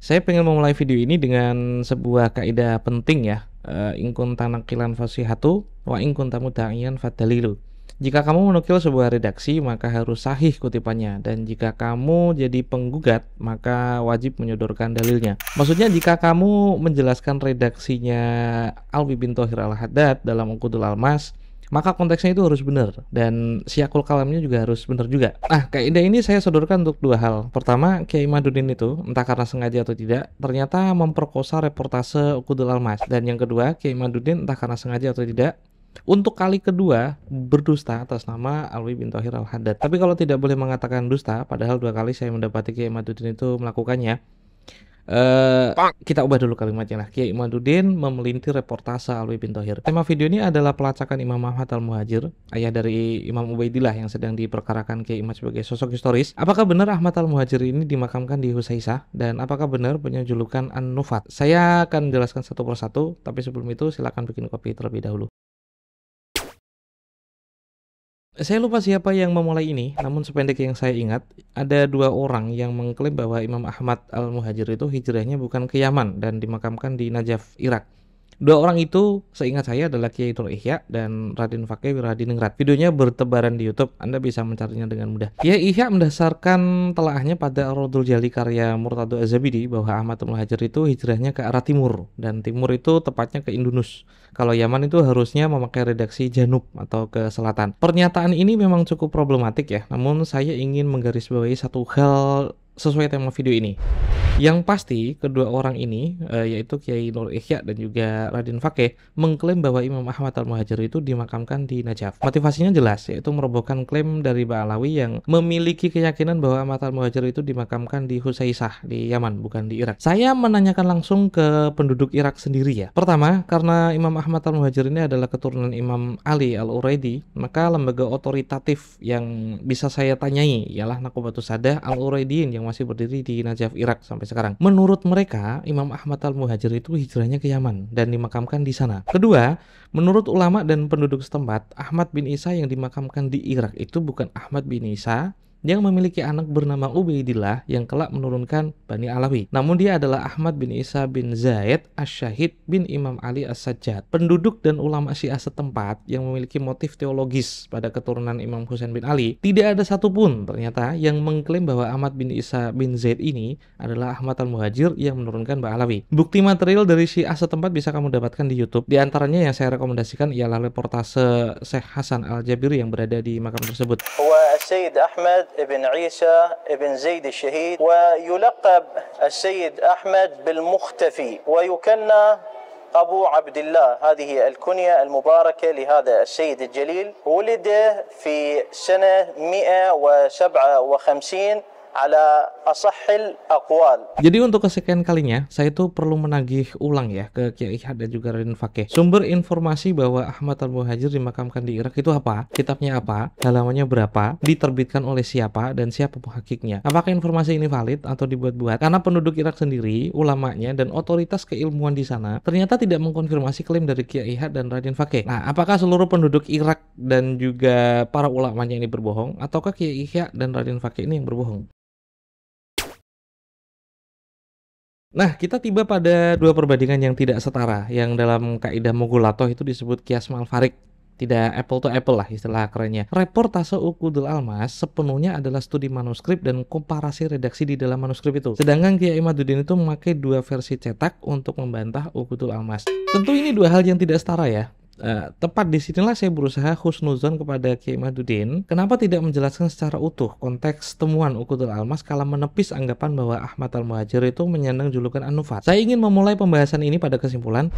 Saya pengen memulai video ini dengan sebuah kaidah penting ya. In kunta naqilan fasihatu wa in kunta mudda'iyan fadalilu. Jika kamu menukil sebuah redaksi, maka harus sahih kutipannya, dan jika kamu jadi penggugat, maka wajib menyodorkan dalilnya. Maksudnya jika kamu menjelaskan redaksinya Alwi bin Thohir Al-Haddad dalam Uqudul Almas, maka konteksnya itu harus benar dan siakul kalamnya juga harus benar juga. Kaidah ini saya sodorkan untuk dua hal. Pertama, Kiai Imaduddin itu entah karena sengaja atau tidak ternyata memperkosa reportase Uqudul Almas, dan yang kedua, Kiai Imaduddin entah karena sengaja atau tidak untuk kali kedua berdusta atas nama Alwi bin Thohir Al-Haddad. Tapi kalau tidak boleh mengatakan dusta, padahal dua kali saya mendapati Kiai Imaduddin itu melakukannya, kita ubah dulu kalimatnya lah. Kiai Imaduddin memelintir reportase Alwi bin Thohir. Tema video ini adalah pelacakan Imam Ahmad Al-Muhajir, ayah dari Imam Ubaidillah yang sedang diperkarakan Kiai Imad sebagai sosok historis. Apakah benar Ahmad Al-Muhajir ini dimakamkan di Husaisah, dan apakah benar punya julukan An-Nufat? Saya akan jelaskan satu persatu, tapi sebelum itu silakan bikin kopi terlebih dahulu. Saya lupa siapa yang memulai ini, namun sependek yang saya ingat, ada dua orang yang mengklaim bahwa Imam Ahmad Al-Muhajir itu hijrahnya bukan ke Yaman dan dimakamkan di Najaf, Irak. Dua orang itu seingat saya adalah Kiai Nur Ihya dan Raden Fakih Wiradiningrat. Videonya bertebaran di YouTube, Anda bisa mencarinya dengan mudah. Kiai Ihya mendasarkan telaahnya pada Ar-Raddul Jali karya Murtado Az-Zabidi bahwa Ahmad Al-Muhajir itu hijrahnya ke arah timur, dan timur itu tepatnya ke Indunus. Kalau Yaman itu harusnya memakai redaksi Janub atau ke selatan. Pernyataan ini memang cukup problematik ya, namun saya ingin menggarisbawahi satu hal sesuai tema video ini. Yang pasti kedua orang ini yaitu Kiai Nur Ihya dan juga Raden Fakih mengklaim bahwa Imam Ahmad Al-Muhajir itu dimakamkan di Najaf. Motivasinya jelas, yaitu merobohkan klaim dari Ba'alawi yang memiliki keyakinan bahwa Ahmad Al-Muhajir itu dimakamkan di Husaisah di Yaman, bukan di Irak. Saya menanyakan langsung ke penduduk Irak sendiri ya. Pertama, karena Imam Ahmad Al-Muhajir ini adalah keturunan Imam Ali Al-Uraidi, maka lembaga otoritatif yang bisa saya tanyai ialah Nakobatus Sadah Al-Uraidiyin yang masih berdiri di Najaf, Irak sampai sekarang. Menurut mereka, Imam Ahmad Al-Muhajir itu hijrahnya ke Yaman dan dimakamkan di sana. Kedua, menurut ulama dan penduduk setempat, Ahmad bin Isa yang dimakamkan di Irak itu bukan Ahmad bin Isa yang memiliki anak bernama Ubaidillah yang kelak menurunkan Bani Alawi. Namun dia adalah Ahmad bin Isa bin Zaid Asy-Syahid bin Imam Ali As-Sajjad. Penduduk dan ulama Syiah setempat yang memiliki motif teologis pada keturunan Imam Husain bin Ali, tidak ada satupun ternyata yang mengklaim bahwa Ahmad bin Isa bin Zaid ini adalah Ahmad Al-Muhajir yang menurunkan Ba'alawi. Bukti material dari Syiah setempat bisa kamu dapatkan di YouTube. Di antaranya yang saya rekomendasikan ialah reportase Syekh Hasan Al-Jabiri yang berada di makam tersebut. السيد أحمد بن عيسى بن زيد الشهيد، ويلقب السيد أحمد بالمختفي، ويكنى أبو عبد الله. هذه الكنية المباركة لهذا السيد الجليل. ولد في سنة 157 ala asahhil aqwal. Jadi untuk kesekian kalinya saya tuh perlu menagih ulang ya ke Kiai Ihya dan juga Raden Fakih. Sumber informasi bahwa Ahmad Al-Muhajir dimakamkan di Irak itu apa? Kitabnya apa? Halamannya berapa? Diterbitkan oleh siapa dan siapa penghakiknya? Apakah informasi ini valid atau dibuat-buat? Karena penduduk Irak sendiri, ulamanya dan otoritas keilmuan di sana ternyata tidak mengkonfirmasi klaim dari Kiai Ihya dan Raden Fakih. Nah, apakah seluruh penduduk Irak dan juga para ulamanya ini berbohong, ataukah Kiai Ihya dan Raden Fakih ini yang berbohong? Nah, kita tiba pada dua perbandingan yang tidak setara, yang dalam kaidah Mughulatoh itu disebut Qiyas ma'al Farik. Tidak apple to apple lah istilah kerennya. Reportase Uqudul Almas sepenuhnya adalah studi manuskrip dan komparasi redaksi di dalam manuskrip itu. Sedangkan Kiai Imaduddin itu memakai dua versi cetak untuk membantah Uqudul Almas. Tentu ini dua hal yang tidak setara ya. Tepat disinilah saya berusaha husnuzon kepada Kiai Imaduddin. Kenapa tidak menjelaskan secara utuh konteks temuan Uqudul Almas kala menepis anggapan bahwa Ahmad Al-Muhajir itu menyandang julukan An-Nufat. Saya ingin memulai pembahasan ini pada kesimpulan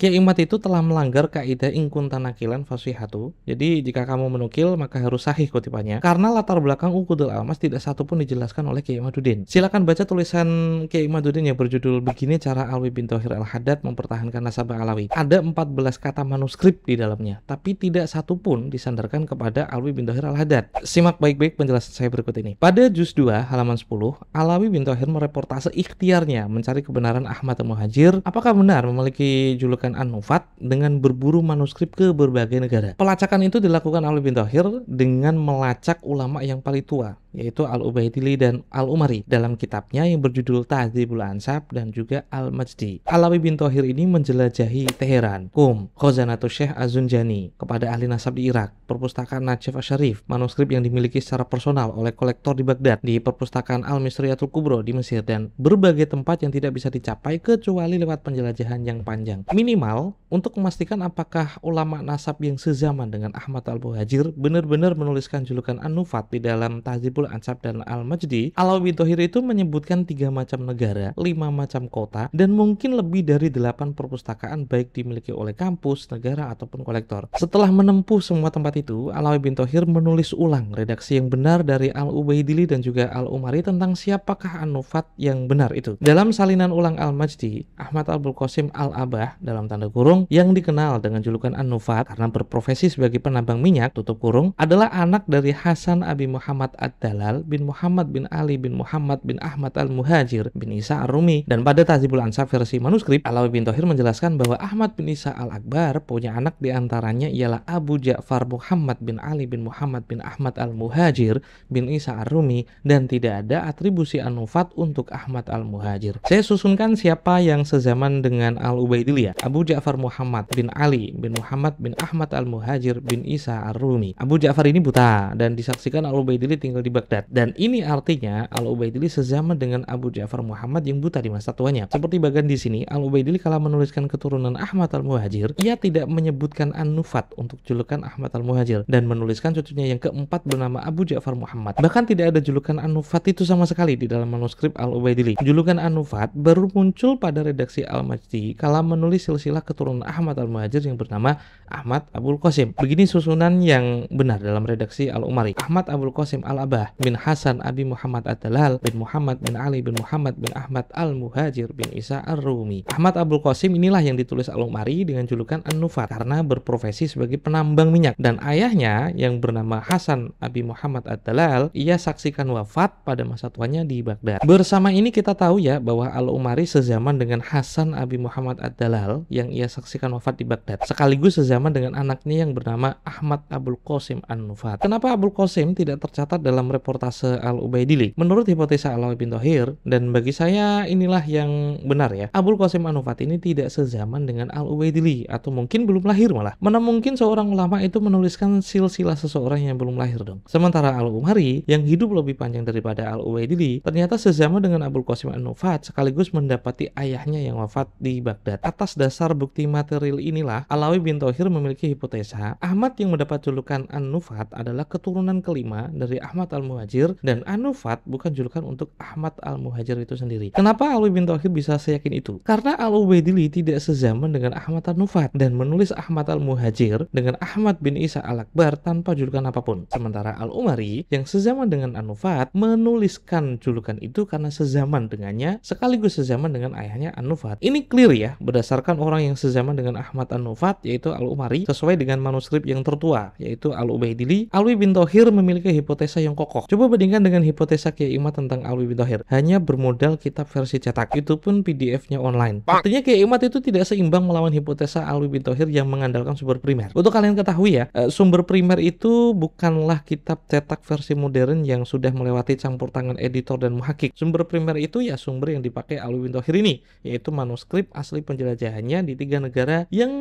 Kiai Imad itu telah melanggar kaidah in kunta naqilan fasihatu. Jadi jika kamu menukil maka harus sahih kutipannya. Karena latar belakang Uqudul Almas tidak satupun dijelaskan oleh Kiai Imaduddin. Silakan baca tulisan Kiai Imaduddin yang berjudul begini cara Alwi bin Thohir Al-Haddad mempertahankan nasabah Alawi. Ada 14 kata manusia manuskrip di dalamnya, tapi tidak satu pun disandarkan kepada Alwi bin Thohir Al-Haddad. Simak baik-baik penjelasan saya berikut ini. Pada juz 2 halaman 10, Alawi bin Thohir mereportase ikhtiarnya mencari kebenaran Ahmad Al-Muhajir apakah benar memiliki julukan An-Nufat dengan berburu manuskrip ke berbagai negara. Pelacakan itu dilakukan Alawi bin Thohir dengan melacak ulama yang paling tua, yaitu Al-Ubaidili dan Al-Umari dalam kitabnya yang berjudul Tahdzibul Ansab dan juga Al-Majdi. Alawi bin Thohir ini menjelajahi Teheran, Qum, Khazanatul Syekh Az-Zunjani kepada ahli nasab di Irak, perpustakaan Najaf Asy-Syarif, manuskrip yang dimiliki secara personal oleh kolektor di Baghdad, di perpustakaan Al-Misriyatul Kubro di Mesir, dan berbagai tempat yang tidak bisa dicapai kecuali lewat penjelajahan yang panjang. Minimal untuk memastikan apakah ulama nasab yang sezaman dengan Ahmad Al-Muhajir benar-benar menuliskan julukan An-Nufat di dalam Tahdzibul Ansab dan Al-Majdi, Alawi bin Thohir itu menyebutkan 3 macam negara, 5 macam kota, dan mungkin lebih dari 8 perpustakaan baik dimiliki oleh kampus, negara, ataupun kolektor. Setelah menempuh semua tempat itu, Alawi bin Thohir menulis ulang redaksi yang benar dari Al-Ubaidili dan juga Al-Umari tentang siapakah An-Nufat yang benar itu. Dalam salinan ulang Al-Majdi, Ahmad Abul Qasim Al-Abah dalam tanda kurung yang dikenal dengan julukan An-Nufat karena berprofesi sebagai penambang minyak tutup kurung adalah anak dari Hasan Abi Muhammad Ad-Dalal bin Muhammad bin Ali bin Muhammad bin Ahmad Al-Muhajir bin Isa Ar-Rumi. Dan pada Tahdzibul Ansab versi manuskrip, Alawi bin Thohir menjelaskan bahwa Ahmad bin Isa Al-Akbar punya anak diantaranya ialah Abu Ja'far Muhammad bin Ali bin Muhammad bin Ahmad Al-Muhajir bin Isa Ar-Rumi, dan tidak ada atribusi An-Nufat untuk Ahmad Al-Muhajir. Saya susunkan siapa yang sezaman dengan Al-Ubaidili ya. Abu Ja'far Muhammad bin Ali bin Muhammad bin Ahmad Al-Muhajir bin Isa Ar-Rumi. Abu Ja'far ini buta dan disaksikan Al-Ubaidili tinggal di Baghdad, dan ini artinya Al-Ubaidili sezaman dengan Abu Ja'far Muhammad yang buta di masa tuanya. Seperti bagian di sini, Al-Ubaidili kala menuliskan keturunan Ahmad Al-Muhajir, ia tidak menyebutkan An-Nufat untuk julukan Ahmad Al-Muhajir dan menuliskan cucunya yang keempat bernama Abu Ja'far Muhammad. Bahkan tidak ada julukan An-Nufat itu sama sekali di dalam manuskrip Al-Ubaidili. Julukan An-Nufat baru muncul pada redaksi Al-Majdi kala menulis silsilah keturunan Ahmad Al-Muhajir yang bernama Ahmad Abul Qasim. Begini susunan yang benar dalam redaksi Al-Umari. Ahmad Abul Qasim Al-Abah bin Hasan Abi Muhammad Ad-Dalal bin Muhammad bin Ali bin Muhammad bin Ahmad Al-Muhajir bin Isa Ar-Rumi. Ahmad Abul Qasim inilah yang ditulis Al-Umari dengan julukan An-Nufat karena berprofesi sebagai penambang minyak, dan ayahnya yang bernama Hasan Abi Muhammad Ad-Dalal ia saksikan wafat pada masa tuanya di Baghdad. Bersama ini kita tahu ya bahwa Al-Umari sezaman dengan Hasan Abi Muhammad Ad-Dalal yang ia saksikan wafat di Baghdad, sekaligus sezaman dengan anaknya yang bernama Ahmad Abul Qasim An-Nufat. Kenapa Abul Qasim tidak tercatat dalam reportase Al-Ubaidili? Menurut hipotesa Alawi bin Thohir, dan bagi saya inilah yang benar ya, Abul Qasim An-Nufat ini tidak sezaman dengan Al-Ubaidili, atau mungkin belum lahir malah. Mana mungkin seorang ulama itu menuliskan silsilah seseorang yang belum lahir dong. Sementara Al-Umari yang hidup lebih panjang daripada Al-Ubaidili ternyata sezaman dengan Abul Qasim An-Nufat sekaligus mendapati ayahnya yang wafat di Baghdad. Atas dasar bukti material inilah Alawi bin Thohir memiliki hipotesa Ahmad yang mendapat julukan An-Nufat adalah keturunan kelima dari Ahmad Al-Muhajir, dan An-Nufat bukan julukan untuk Ahmad Al-Muhajir itu sendiri. Kenapa Alawi bin Thohir bisa seyakin itu? Karena Al-Ubaidili tidak sezaman dengan Ahmad An-Nufat dan menulis Ahmad Al-Muhajir dengan Ahmad bin Isa Al-Akbar tanpa julukan apapun. Sementara Al-Umari yang sezaman dengan An-Nufat menuliskan julukan itu karena sezaman dengannya sekaligus sezaman dengan ayahnya An-Nufat. Ini clear ya berdasarkan orang yang sezaman dengan Ahmad An-Nufat yaitu Al-Umari sesuai dengan manuskrip yang tertua yaitu Al-Ubaidili. Alawi bin Thohir memiliki hipotesa yang kokoh. Coba bandingkan dengan hipotesa Kiai Imad tentang Alawi bin Thohir. Hanya bermodal kitab versi cetak, itu pun PDF-nya online. Artinya Kiai Imad itu tidak seimbang melawan hipotesa Alawi bin Thohir yang mengandalkan sumber primer. Untuk kalian ketahui ya, sumber primer itu bukanlah kitab cetak versi modern yang sudah melewati campur tangan editor dan muhakik. Sumber primer itu ya sumber yang dipakai Alawi bin Thohir ini, yaitu manuskrip asli penjelajahannya di 3 negara yang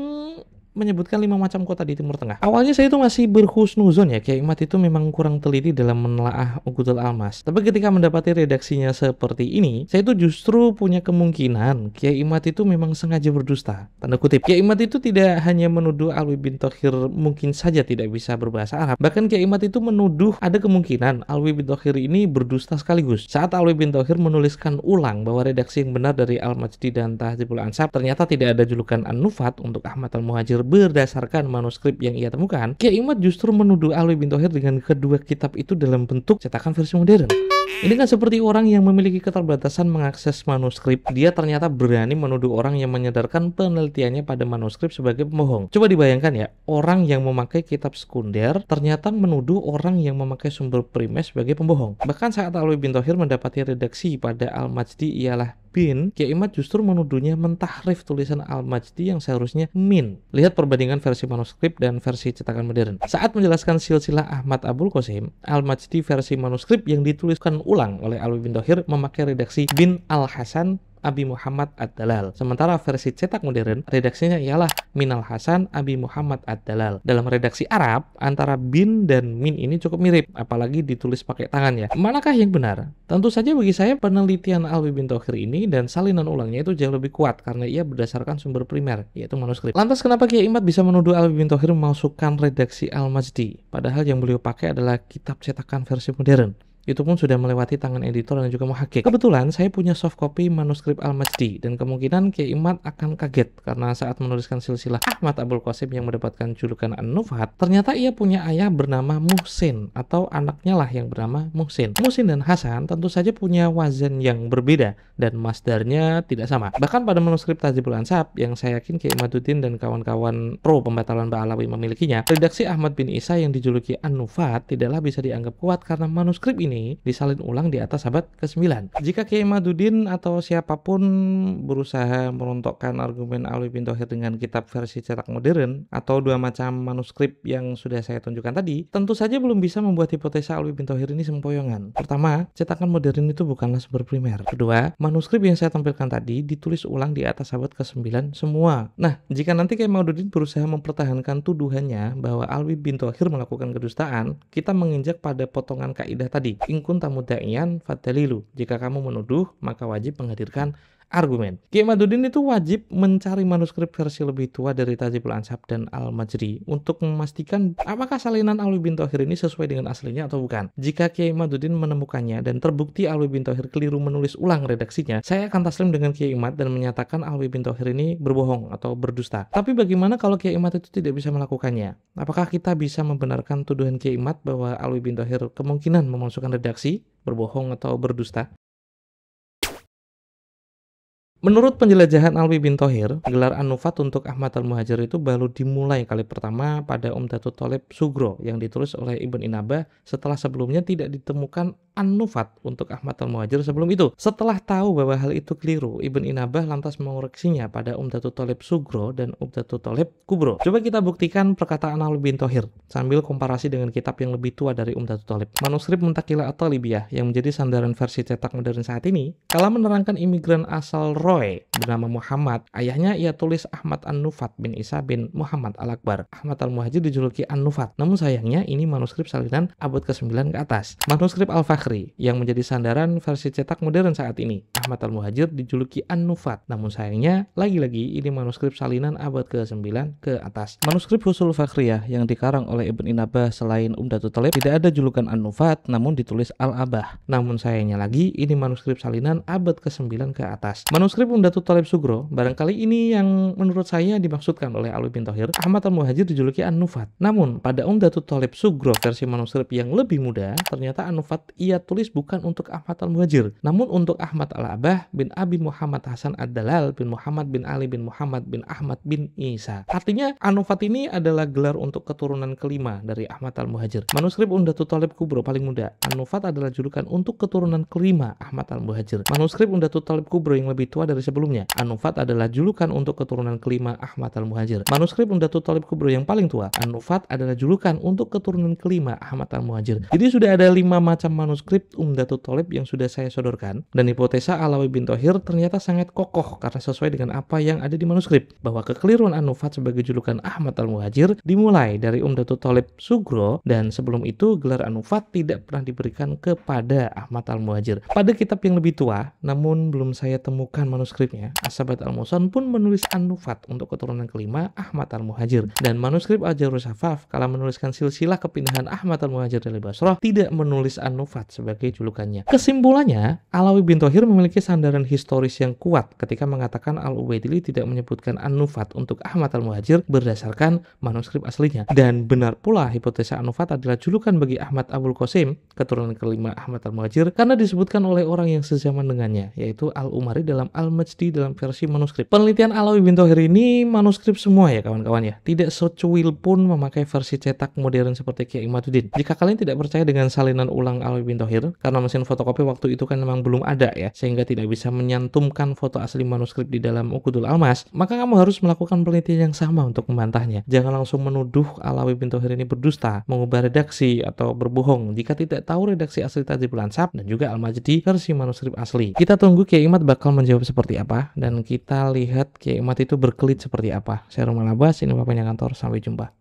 menyebutkan 5 macam kota di Timur Tengah. Awalnya saya itu masih berhusnuzon ya, Kiai Imad itu memang kurang teliti dalam menelaah Uqudul Almas. Tapi ketika mendapati redaksinya seperti ini, saya itu justru punya kemungkinan Kiai Imad itu memang sengaja berdusta. Tanda kutip. Kiai Imad itu tidak hanya menuduh Alawi bin Thohir mungkin saja tidak bisa berbahasa Arab. Bahkan Kiai Imad itu menuduh ada kemungkinan Alawi bin Thohir ini berdusta sekaligus. Saat Alawi bin Thohir menuliskan ulang bahwa redaksi yang benar dari Al-Majdi dan Tahdzibul Ansab ternyata tidak ada julukan An-Nufat untuk Ahmad Al-Muhajir berdasarkan manuskrip yang ia temukan, Kiai Imad justru menuduh Alawi bin Thohir dengan kedua kitab itu dalam bentuk cetakan versi modern. Ini kan seperti orang yang memiliki keterbatasan mengakses manuskrip, dia ternyata berani menuduh orang yang menyadarkan penelitiannya pada manuskrip sebagai pembohong. Coba dibayangkan ya, orang yang memakai kitab sekunder ternyata menuduh orang yang memakai sumber primer sebagai pembohong. Bahkan saat Alwi bin Thohir mendapati redaksi pada Al-Majdi ialah bin, Kiai Imad justru menuduhnya mentahrif tulisan Al-Majdi yang seharusnya min. Lihat perbandingan versi manuskrip dan versi cetakan modern. Saat menjelaskan silsilah Ahmad Abul Qasim, Al-Majdi versi manuskrip yang dituliskan ulang oleh Alwi bin Thohir memakai redaksi bin Al-Hasan Abi Muhammad Ad-Dalal. Sementara versi cetak modern, redaksinya ialah Minal Hasan Abi Muhammad Ad-Dalal. Dalam redaksi Arab, antara bin dan min ini cukup mirip, apalagi ditulis pakai tangan ya. Manakah yang benar? Tentu saja bagi saya penelitian Alwi bin Thohir ini dan salinan ulangnya itu jauh lebih kuat karena ia berdasarkan sumber primer, yaitu manuskrip. Lantas kenapa Kiai Imad bisa menuduh Alwi bin Thohir memasukkan redaksi Al-Majdi, padahal yang beliau pakai adalah kitab cetakan versi modern? Itu pun sudah melewati tangan editor dan juga muhakik. Kebetulan saya punya soft copy manuskrip Al-Majdi dan kemungkinan Kiai Imad akan kaget karena saat menuliskan silsilah Ahmad Abul Qasim yang mendapatkan julukan An-Nufat, ternyata ia punya ayah bernama Muhsin atau anaknya lah yang bernama Muhsin. Muhsin dan Hasan tentu saja punya wazan yang berbeda dan masdarnya tidak sama. Bahkan pada manuskrip Tahdzibul Ansab yang saya yakin Kiai Imaduddin dan kawan-kawan pro pembatalan Ba'alawi memilikinya, redaksi Ahmad bin Isa yang dijuluki An-Nufat tidaklah bisa dianggap kuat karena manuskrip ini disalin ulang di atas abad ke-9. Jika Kiai Imaduddin atau siapapun berusaha merontokkan argumen Alwi bin Thohir dengan kitab versi cetak modern atau dua macam manuskrip yang sudah saya tunjukkan tadi, tentu saja belum bisa membuat hipotesa Alwi bin Thohir ini sempoyongan. Pertama, cetakan modern itu bukanlah sumber primer. Kedua, manuskrip yang saya tampilkan tadi ditulis ulang di atas abad ke-9 semua. Nah, jika nanti Kiai Imaduddin berusaha mempertahankan tuduhannya bahwa Alwi bin Thohir melakukan kedustaan, kita menginjak pada potongan kaidah tadi. In kunta mudda'iyan fadalilu. Jika kamu menuduh, maka wajib menghadirkan argumen. Kiai Imaduddin itu wajib mencari manuskrip versi lebih tua dari Tahdzibul Ansab dan Al-Majdi untuk memastikan apakah salinan Alwi bin Thohir ini sesuai dengan aslinya atau bukan. Jika Kiai Imaduddin menemukannya dan terbukti Alwi bin Thohir keliru menulis ulang redaksinya, saya akan taslim dengan Kiai Imad dan menyatakan Alwi bin Thohir ini berbohong atau berdusta. Tapi bagaimana kalau Kiai Imad itu tidak bisa melakukannya? Apakah kita bisa membenarkan tuduhan Kiai Imad bahwa Alwi bin Thohir kemungkinan memasukkan redaksi, berbohong atau berdusta? Menurut penjelajahan Alwi bin Thohir, gelar An-Nufat untuk Ahmad Al-Muhajir itu baru dimulai kali pertama pada Umdatut Thalib Sugro yang ditulis oleh Ibn Inabah setelah sebelumnya tidak ditemukan An-Nufat untuk Ahmad Al-Muhajir sebelum itu. Setelah tahu bahwa hal itu keliru, Ibn Inabah lantas mengoreksinya pada Umdatut Thalib Sugro dan Umdatut Thalib Kubro. Coba kita buktikan perkataan Alwi bin Thohir sambil komparasi dengan kitab yang lebih tua dari Umdatut Thalib. Manuskrip Muntaqilah At-Talibiyah yang menjadi sandaran versi cetak modern saat ini, kala menerangkan imigran asal Roy bernama Muhammad, ayahnya ia tulis Ahmad An-Nufat bin Isa bin Muhammad Al-Akbar. Ahmad Al-Muhajir dijuluki An-Nufat. Namun sayangnya ini manuskrip salinan abad ke-9 ke atas. Manuskrip Al-Fakhri yang menjadi sandaran versi cetak modern saat ini, Ahmad Al-Muhajir dijuluki An-Nufat. Namun sayangnya lagi-lagi ini manuskrip salinan abad ke-9 ke atas. Manuskrip Husul Fakhriyah yang dikarang oleh Ibn Inabah selain Umdatut Thalib tidak ada julukan An-Nufat namun ditulis Al-Abah. Namun sayangnya lagi ini manuskrip salinan abad ke-9 ke atas. Manuskrip Umdatut Thalib Sugro, barangkali ini yang menurut saya dimaksudkan oleh Alwi bin Thohir. Ahmad Al-Muhajir dijuluki An-Nufat. Namun pada Umdatut Thalib Sugro versi manuskrip yang lebih muda, ternyata An-Nufat ia tulis bukan untuk Ahmad Al-Muhajir, namun untuk Ahmad Al-Abah bin Abi Muhammad Hasan Ad-Dalal bin Muhammad bin Ali bin Muhammad bin Ahmad bin Isa. Artinya An-Nufat ini adalah gelar untuk keturunan kelima dari Ahmad Al-Muhajir. Manuskrip Umdatut Thalib Kubro paling muda, An-Nufat adalah julukan untuk keturunan kelima Ahmad Al-Muhajir. Manuskrip Umdatut Thalib Kubro yang lebih tua dari sebelumnya, An-Nufat adalah julukan untuk keturunan kelima Ahmad Al-Muhajir. Manuskrip Umdatut Thalib Kubro yang paling tua, An-Nufat adalah julukan untuk keturunan kelima Ahmad Al-Muhajir. Jadi sudah ada 5 macam manuskrip Umdatut Thalib yang sudah saya sodorkan, dan hipotesa Alwi bin Thohir ternyata sangat kokoh karena sesuai dengan apa yang ada di manuskrip, bahwa kekeliruan An-Nufat sebagai julukan Ahmad Al-Muhajir dimulai dari Umdatut Thalib Sugro, dan sebelum itu gelar An-Nufat tidak pernah diberikan kepada Ahmad Al-Muhajir. Pada kitab yang lebih tua, namun belum saya temukan manuskripnya, As-Sabat Al-Muson pun menulis An-Nufat untuk keturunan kelima Ahmad Al-Muhajir. Dan manuskrip Al-Jarrus Safaf kala menuliskan silsilah kepindahan Ahmad Al-Muhajir dari Basrah tidak menulis An-Nufat sebagai julukannya. Kesimpulannya, Alawi bin Thohir memiliki sandaran historis yang kuat ketika mengatakan Al-Ubaidili tidak menyebutkan An-Nufat untuk Ahmad Al-Muhajir berdasarkan manuskrip aslinya. Dan benar pula hipotesa An-Nufat adalah julukan bagi Ahmad Abul Qasim, keturunan kelima Ahmad Al-Muhajir, karena disebutkan oleh orang yang sezaman dengannya, yaitu Al-Umari dalam Al-Majdi dalam versi manuskrip. Penelitian Alawi bin Thohir ini manuskrip semua ya kawan-kawan ya, tidak secuil pun memakai versi cetak modern seperti Kiai Imaduddin. Jika kalian tidak percaya dengan salinan ulang Alawi bin Thohir, karena mesin fotokopi waktu itu kan memang belum ada ya, sehingga tidak bisa menyantumkan foto asli manuskrip di dalam Uqudul Almas, maka kamu harus melakukan penelitian yang sama untuk membantahnya. Jangan langsung menuduh Alawi bin Thohir ini berdusta, mengubah redaksi atau berbohong jika tidak tahu redaksi asli Tahdhibul Ansab dan juga Al-Majdi versi manuskrip asli. Kita tunggu Kiai Imad bakal menjawab seperti apa, dan kita lihat Kiai Imad itu berkelit seperti apa. Saya Roman Abbas, ini Bapaknya Kantor, sampai jumpa.